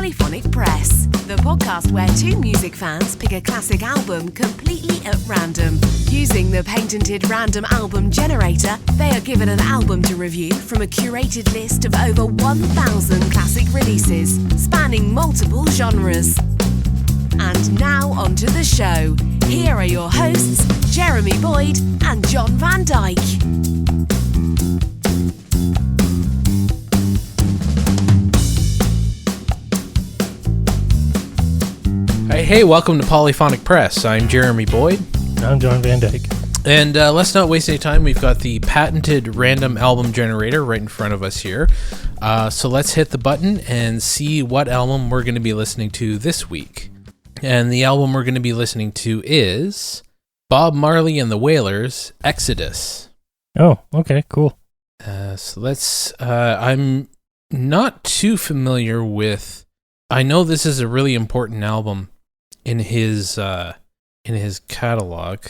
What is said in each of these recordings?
Polyphonic Press, the podcast where two music fans pick a classic album completely at random. Using the patented random album generator, they are given an album to review from a curated list of over 1,000 classic releases, spanning multiple genres. And now onto the show. Here are your hosts, Jeremy Boyd and John Van Dyke. Hey, welcome to Polyphonic Press. I'm Jeremy Boyd. I'm John Van Dyke. And let's not waste any time. We've got the patented random album generator right in front of us here. So let's hit the button and see what album we're going to be listening to this week. And the album we're going to be listening to is Bob Marley and the Wailers, Exodus. Oh, okay, cool. So let's... I'm not too familiar with... I know this is a really important album in his catalog,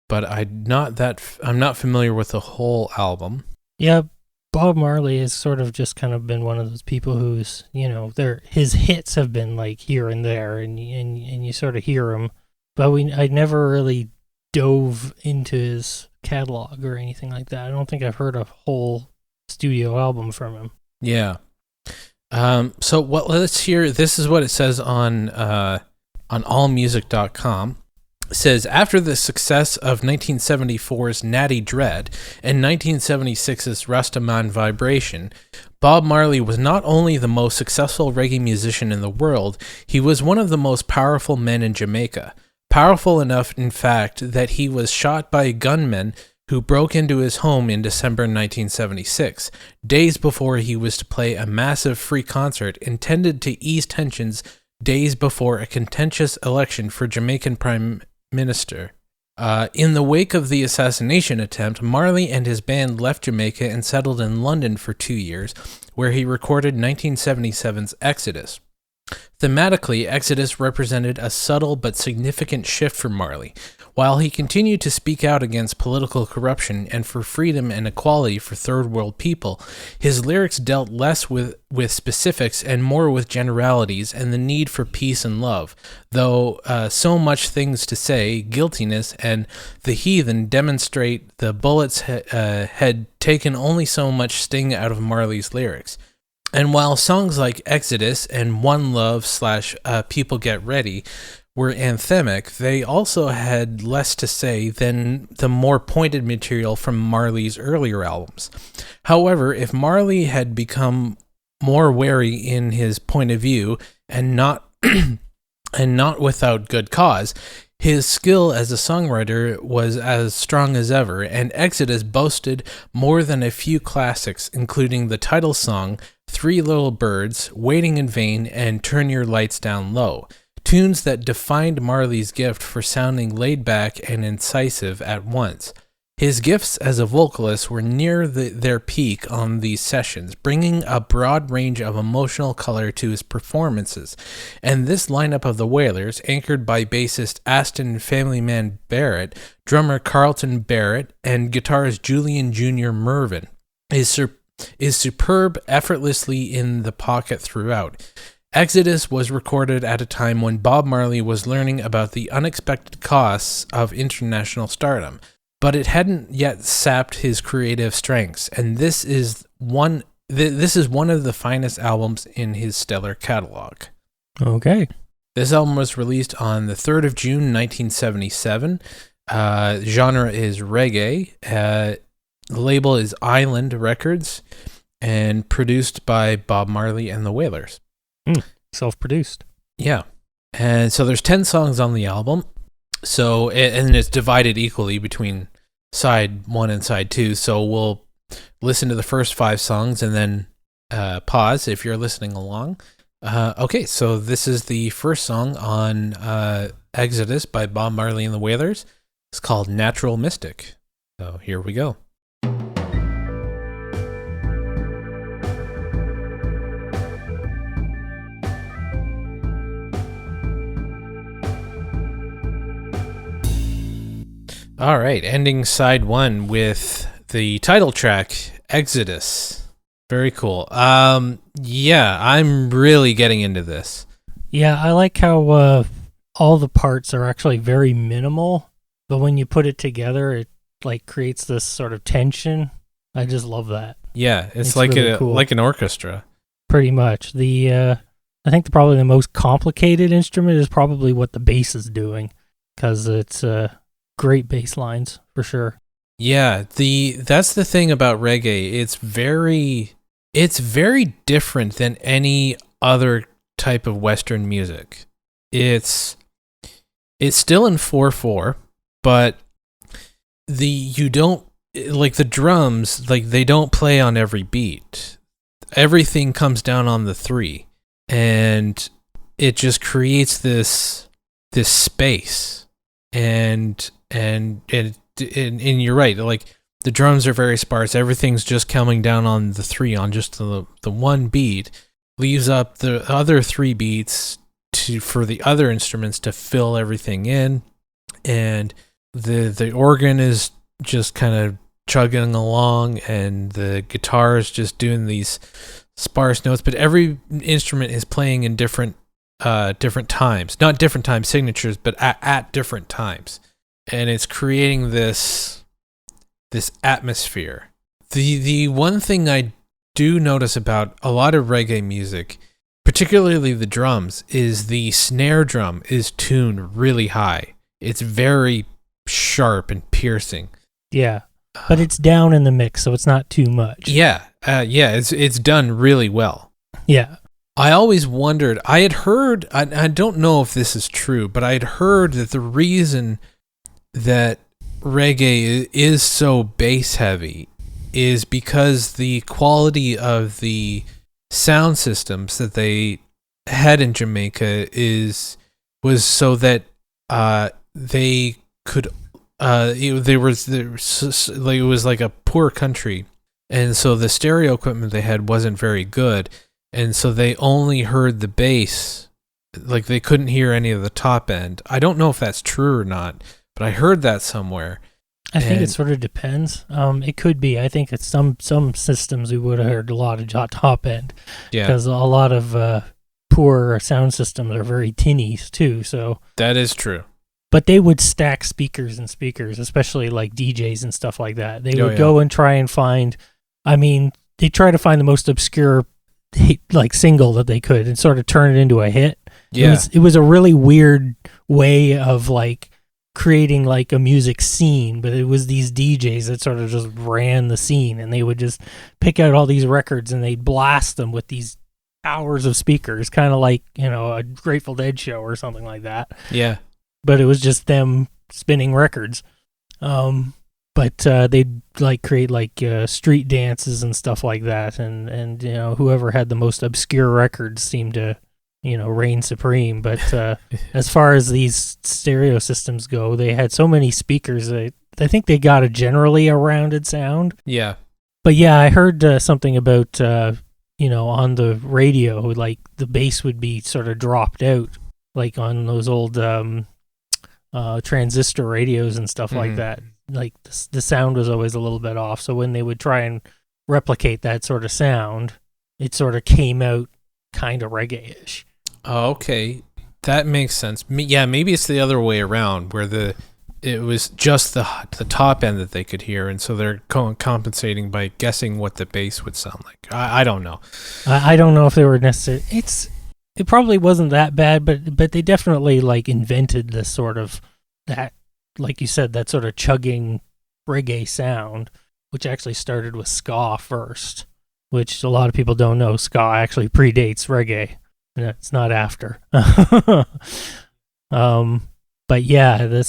but I'm not familiar with the whole album. Yeah, Bob Marley has sort of just kind of been one of those people who's, his hits have been like here and there, and you sort of hear them, but I never really dove into his catalog or anything like that. I don't think I've heard a whole studio album from him. Yeah. So let's hear. This is what it says on allmusic.com. It says, after the success of 1974's Natty Dread and 1976's Rastaman Vibration, Bob Marley was not only the most successful reggae musician in the world, he was one of the most powerful men in Jamaica. Powerful enough, in fact, that he was shot by gunmen who broke into his home in December 1976, days before he was to play a massive free concert intended to ease tensions days before a contentious election for Jamaican Prime Minister. In the wake of the assassination attempt, Marley and his band left Jamaica and settled in London for 2 years, where he recorded 1977's Exodus. Thematically, Exodus represented a subtle but significant shift for Marley. While he continued to speak out against political corruption and for freedom and equality for third world people, his lyrics dealt less with specifics and more with generalities and the need for peace and love, though so much things to say, guiltiness, and the heathen demonstrate the bullets had taken only so much sting out of Marley's lyrics. And while songs like Exodus and One Love / People Get Ready were anthemic, they also had less to say than the more pointed material from Marley's earlier albums. However, if Marley had become more wary in his point of view, and not without good cause, his skill as a songwriter was as strong as ever, and Exodus boasted more than a few classics, including the title song, Three Little Birds, Waiting in Vain, and Turn Your Lights Down Low. Tunes that defined Marley's gift for sounding laid back and incisive at once. His gifts as a vocalist were near their peak on these sessions, bringing a broad range of emotional color to his performances. And this lineup of the Wailers, anchored by bassist Aston Family Man Barrett, drummer Carlton Barrett, and guitarist Julian Jr. Mervyn, is superb, effortlessly in the pocket throughout. Exodus was recorded at a time when Bob Marley was learning about the unexpected costs of international stardom, but it hadn't yet sapped his creative strengths, and this is one of the finest albums in his stellar catalog. Okay. This album was released on the 3rd of June, 1977. Genre is reggae. The label is Island Records, and produced by Bob Marley and the Wailers. Self-produced. Yeah. And so there's 10 songs on the album. So, and it's divided equally between side 1 and side 2. So we'll listen to the first 5 songs and then pause if you're listening along. Okay, so this is the first song on Exodus by Bob Marley and the Wailers. It's called Natural Mystic. So here we go. All right, ending side 1 with the title track, Exodus. Very cool. Yeah, I'm really getting into this. Yeah, I like how all the parts are actually very minimal, but when you put it together, it like creates this sort of tension. I just love that. Yeah, it's like really cool. like an orchestra. Pretty much. I think probably the most complicated instrument is probably what the bass is doing, because it's great bass lines for sure. Yeah, that's the thing about reggae. It's very different than any other type of Western music. It's still in 4/4, but you don't like the drums, like they don't play on every beat. Everything comes down on the 3, and it just creates this space, and you're right, like the drums are very sparse. Everything's just coming down on the 3, on just the one beat, leaves up the other 3 beats for the other instruments to fill everything in, and the organ is just kind of chugging along, and the guitar is just doing these sparse notes, but every instrument is playing in different times, not different time signatures, but at different times, and it's creating this atmosphere. The one thing I do notice about a lot of reggae music, particularly the drums, is the snare drum is tuned really high. It's very sharp and piercing. Yeah, but it's down in the mix, so it's not too much. Yeah, it's done really well. Yeah. I always wondered, I had heard, I don't know if this is true, but I had heard that the reason that reggae is so bass heavy is because the quality of the sound systems that they had in Jamaica was so that they could it was like a poor country, and so the stereo equipment they had wasn't very good, and so they only heard the bass, like they couldn't hear any of the top end. I don't know if that's true or not, but I heard that somewhere. I think it sort of depends. It could be. I think it's some systems we would have heard a lot of top end. Yeah, because a lot of poor sound systems are very tinny too. So that is true. But they would stack speakers and speakers, especially like DJs and stuff like that. They would go and try and find. I mean, they try to find the most obscure like single that they could and sort of turn it into a hit. Yeah, it was a really weird way of like creating like a music scene, but it was these DJs that sort of just ran the scene, and they would just pick out all these records and they'd blast them with these hours of speakers, kind of like, you know, a Grateful Dead show or something like that. Yeah. But it was just them spinning records. But they'd like create like street dances and stuff like that, and you know, whoever had the most obscure records seemed to, you know, reign supreme. But as far as these stereo systems go, they had so many speakers that I think they got a generally a rounded sound. Yeah. But yeah, I heard something about, you know, on the radio, like the bass would be sort of dropped out, like on those old transistor radios and stuff like that. Like the sound was always a little bit off. So when they would try and replicate that sort of sound, it sort of came out kind of reggae-ish. Oh, okay. That makes sense. Yeah, maybe it's the other way around, where it was just the top end that they could hear, and so they're compensating by guessing what the bass would sound like. I don't know. I don't know if they were necessary. It probably wasn't that bad, but they definitely like invented this sort of that, like you said, that sort of chugging reggae sound, which actually started with ska first, which a lot of people don't know. Ska actually predates reggae. It's not after. But yeah, this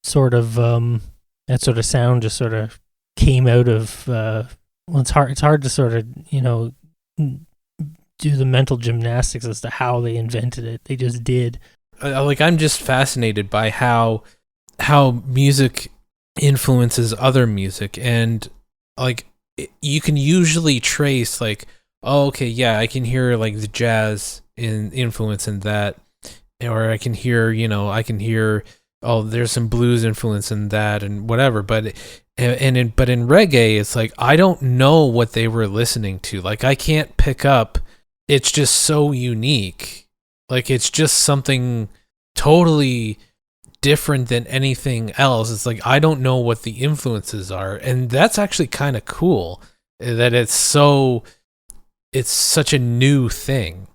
sort of that sort of sound just sort of came out of. Well, it's hard to sort of, you know, do the mental gymnastics as to how they invented it. They just did. Like, I'm just fascinated by how music influences other music, and like you can usually trace like, oh, okay, yeah, I can hear like the jazz influence in that, or I can hear, oh, there's some blues influence in that and whatever, but But in reggae, it's like I don't know what they were listening to. Like I can't pick up. It's just so unique. Like it's just something totally different than anything else. It's like I don't know what the influences are, and that's actually kind of cool. That it's such a new thing,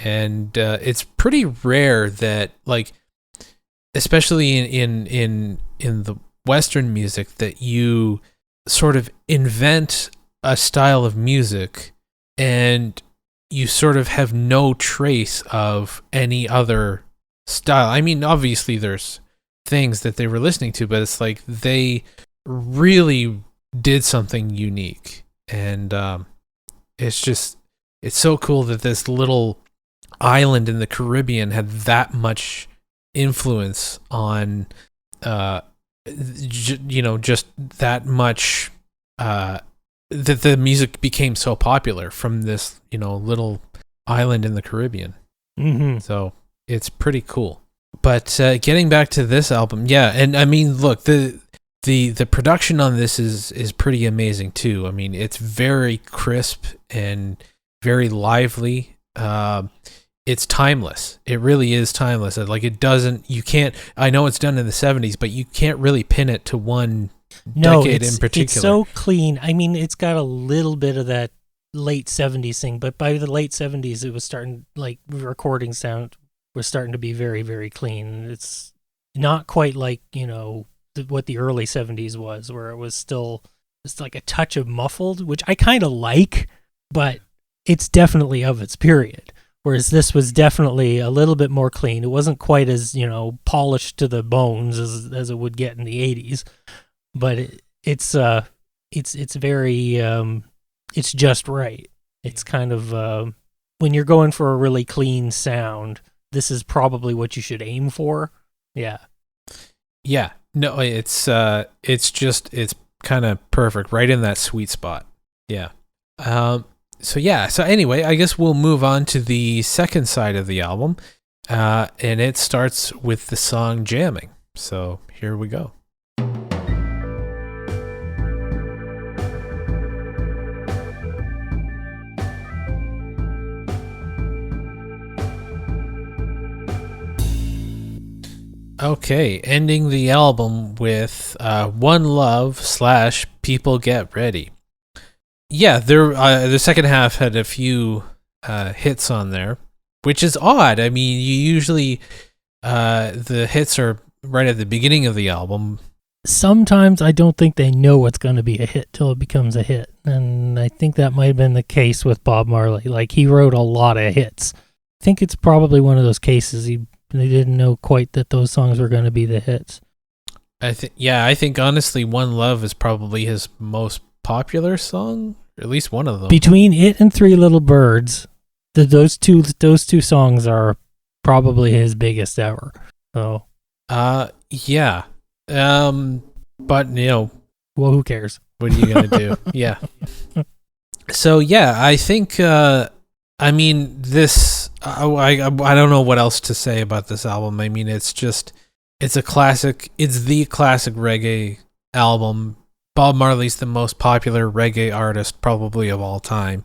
and it's pretty rare that, like, especially in the Western music, that you sort of invent a style of music and you sort of have no trace of any other style. I mean, obviously there's things that they were listening to, but it's like they really did something unique. And it's so cool that this little island in the Caribbean had that much influence on just that much that the music became so popular from this little island in the Caribbean. Mm-hmm. So it's pretty cool. But getting back to this album, yeah, and I mean, look, the production on this is pretty amazing too. I mean, it's very crisp and very lively. It's timeless. It really is timeless. Like you can't, I know it's done in the 70s, but you can't really pin it to one decade in particular. It's so clean. I mean, it's got a little bit of that late 70s thing, but by the late 70s, it was starting, like, recording sound was starting to be very, very clean. It's not quite like, what the early 70s was, where it was still just like a touch of muffled, which I kind of like, but it's definitely of its period. Whereas this was definitely a little bit more clean. It wasn't quite as, polished to the bones as it would get in the 80s. But it's very, it's just right. It's kind of, when you're going for a really clean sound, this is probably what you should aim for. Yeah. Yeah. No, it's kind of perfect, right in that sweet spot. Yeah. So anyway, I guess we'll move on to the second side of the album, and it starts with the song Jamming. So here we go. Okay, ending the album with One Love / People Get Ready. Yeah, the second half had a few hits on there, which is odd. I mean, you usually the hits are right at the beginning of the album. Sometimes I don't think they know what's going to be a hit till it becomes a hit, and I think that might have been the case with Bob Marley. Like, he wrote a lot of hits. I think it's probably one of those cases they didn't know quite that those songs were going to be the hits. I think honestly, One Love is probably his most popular song, or at least one of them. Between it and Three Little Birds, those two songs are probably his biggest ever. So, yeah. But well, who cares? What are you gonna do? Yeah. So yeah, I think. I mean, this. I don't know what else to say about this album. I mean, it's a classic. It's the classic reggae album. Bob Marley's the most popular reggae artist probably of all time.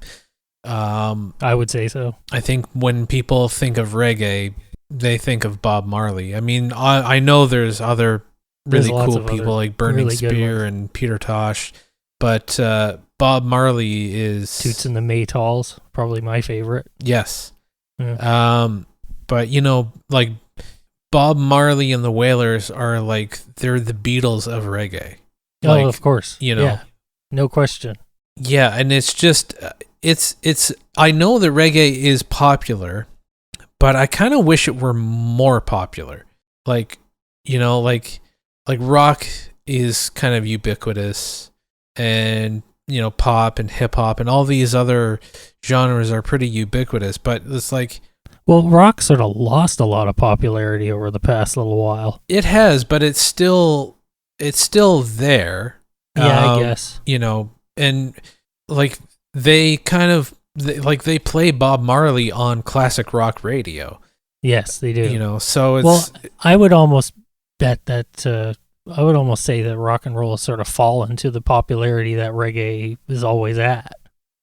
I would say so. I think when people think of reggae, they think of Bob Marley. I mean, I know there's other really cool people like Burning really Spear and Peter Tosh, but Bob Marley is Toots and the Maytals, probably my favorite. Yes. Yeah. But like Bob Marley and the Wailers are like they're the Beatles of reggae. Oh, of course. Yeah, no question. Yeah, and it's just it's I know that reggae is popular, but I kind of wish it were more popular. Like, like rock is kind of ubiquitous, and pop and hip hop and all these other genres are pretty ubiquitous, but it's like, well, rock sort of lost a lot of popularity over the past little while. It has, but it's still there. Yeah, I guess. And like they they play Bob Marley on classic rock radio. Yes, they do. So it's I would almost bet that I would almost say that rock and roll has sort of fallen to the popularity that reggae is always at.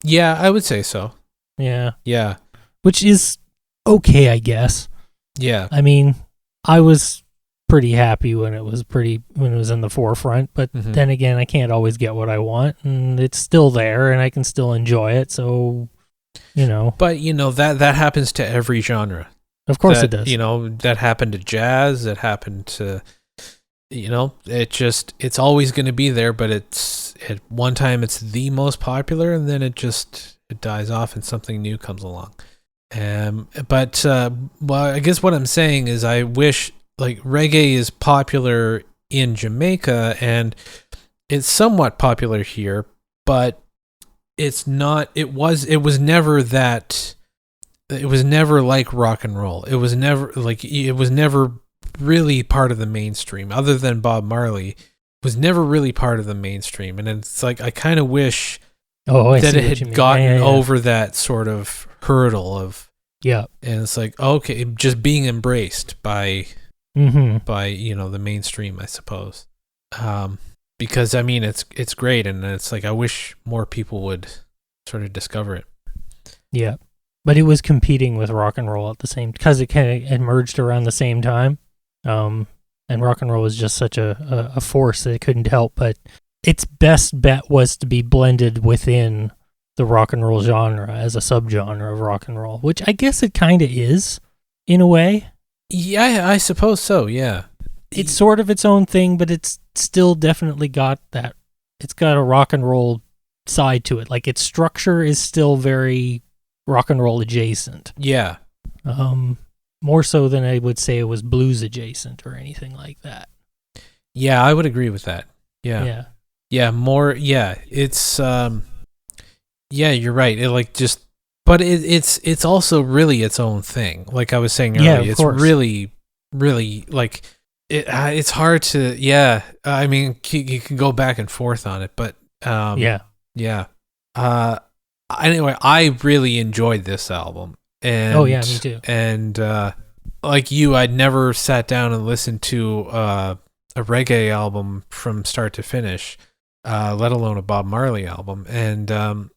Yeah, I would say so. Yeah. Yeah. Which is okay, I guess. Yeah. I mean, I was pretty happy when it was in the forefront, but then again, I can't always get what I want, and it's still there, and I can still enjoy it. So, But that happens to every genre. Of course it does. That happened to jazz. That happened to, it's always going to be there. But it's at one time it's the most popular, and then it dies off, and something new comes along. But I guess what I'm saying is I wish like reggae is popular in Jamaica and it's somewhat popular here, but it's not. It was never that. It was never like rock and roll. It was never really part of the mainstream. Other than Bob Marley, it was never really part of the mainstream. And it's like I kind of wish that it had gotten over that sort of hurdle of And it's like okay, just being embraced by the mainstream, I suppose. Because I mean it's great, and it's like I wish more people would sort of discover it. Yeah. But it was competing with rock and roll at the same, because it kind of emerged around the same time. And rock and roll was just such a force that it couldn't help. But its best bet was to be blended within the rock and roll genre as a subgenre of rock and roll, which I guess it kind of is in a way. Yeah, I suppose so. Yeah. It's sort of its own thing, but it's still definitely got that. It's got a rock and roll side to it. Like its structure is still very rock and roll adjacent. Yeah. More so than I would say it was blues adjacent or anything like that. Yeah, I would agree with that. Yeah. Yeah. Yeah, more it's yeah, you're right. It like just but it's also really its own thing. Like I was saying earlier, it's really like it's hard to I mean, you can go back and forth on it, but yeah. Anyway, I really enjoyed this album. And, me too. And like you, I'd never sat down and listened to a reggae album from start to finish, let alone a Bob Marley album. And I'm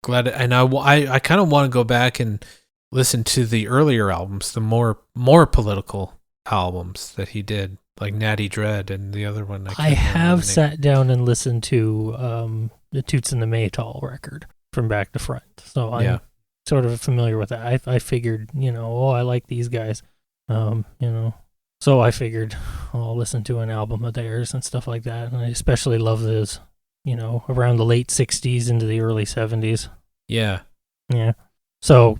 glad. And I kind of want to go back and listen to the earlier albums, the more political albums that he did, like Natty Dread and the other one. I have sat down and listened to the Toots and the Maytall record from back to front. So I'm sort of familiar with that. I figured, I like these guys, so I figured I'll listen to an album of theirs and stuff like that. And I especially love those, around the late 60s into the early 70s. Yeah. Yeah. So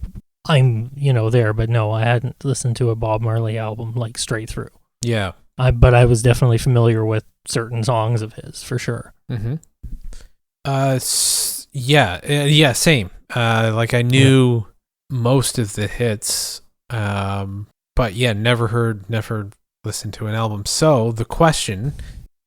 I'm, there, but no, I hadn't listened to a Bob Marley album like straight through. Yeah. But I was definitely familiar with certain songs of his for sure. Mm-hmm. Yeah, same. Like I knew most of the hits, but yeah, never listened to an album. So the question,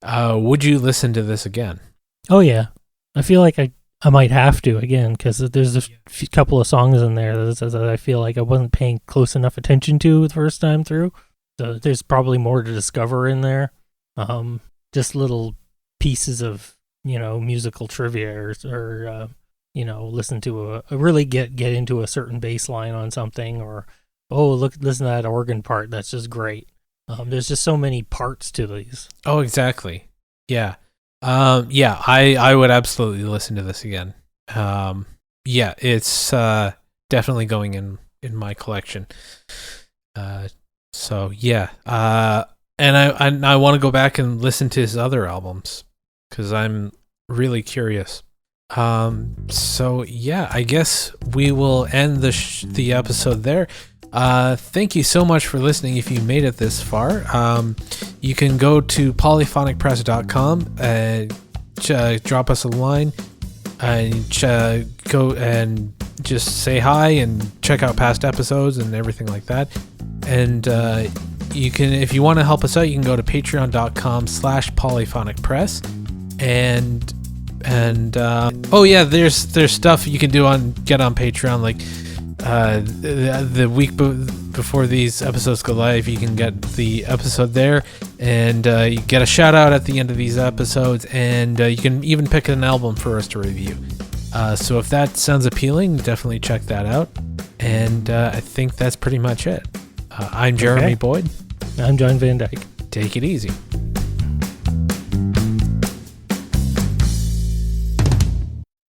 would you listen to this again? Oh yeah, I feel like I might have to again, because there's a couple of songs in there that I feel like I wasn't paying close enough attention to the first time through. So there's probably more to discover in there. Just little pieces of musical trivia or listen to really get into a certain bass line on something, or listen to that organ part, that's just great. There's just so many parts to these. Oh, exactly. Yeah. I would absolutely listen to this again. It's definitely going in my collection. So yeah. And I want to go back and listen to his other albums because I'm really curious. So yeah, I guess we will end the episode there. Thank you so much for listening. If you made it this far, you can go to polyphonicpress.com and drop us a line and go and just say hi and check out past episodes and everything like that. And you can, if you want to help us out, you can go to patreon.com/polyphonicpress and there's stuff you can get on Patreon, like the week before these episodes go live, you can get the episode there, and you get a shout out at the end of these episodes, and you can even pick an album for us to review. So if that sounds appealing, definitely check that out. And I think that's pretty much it. I'm Jeremy Boyd. I'm John Van Dyke. Take it easy.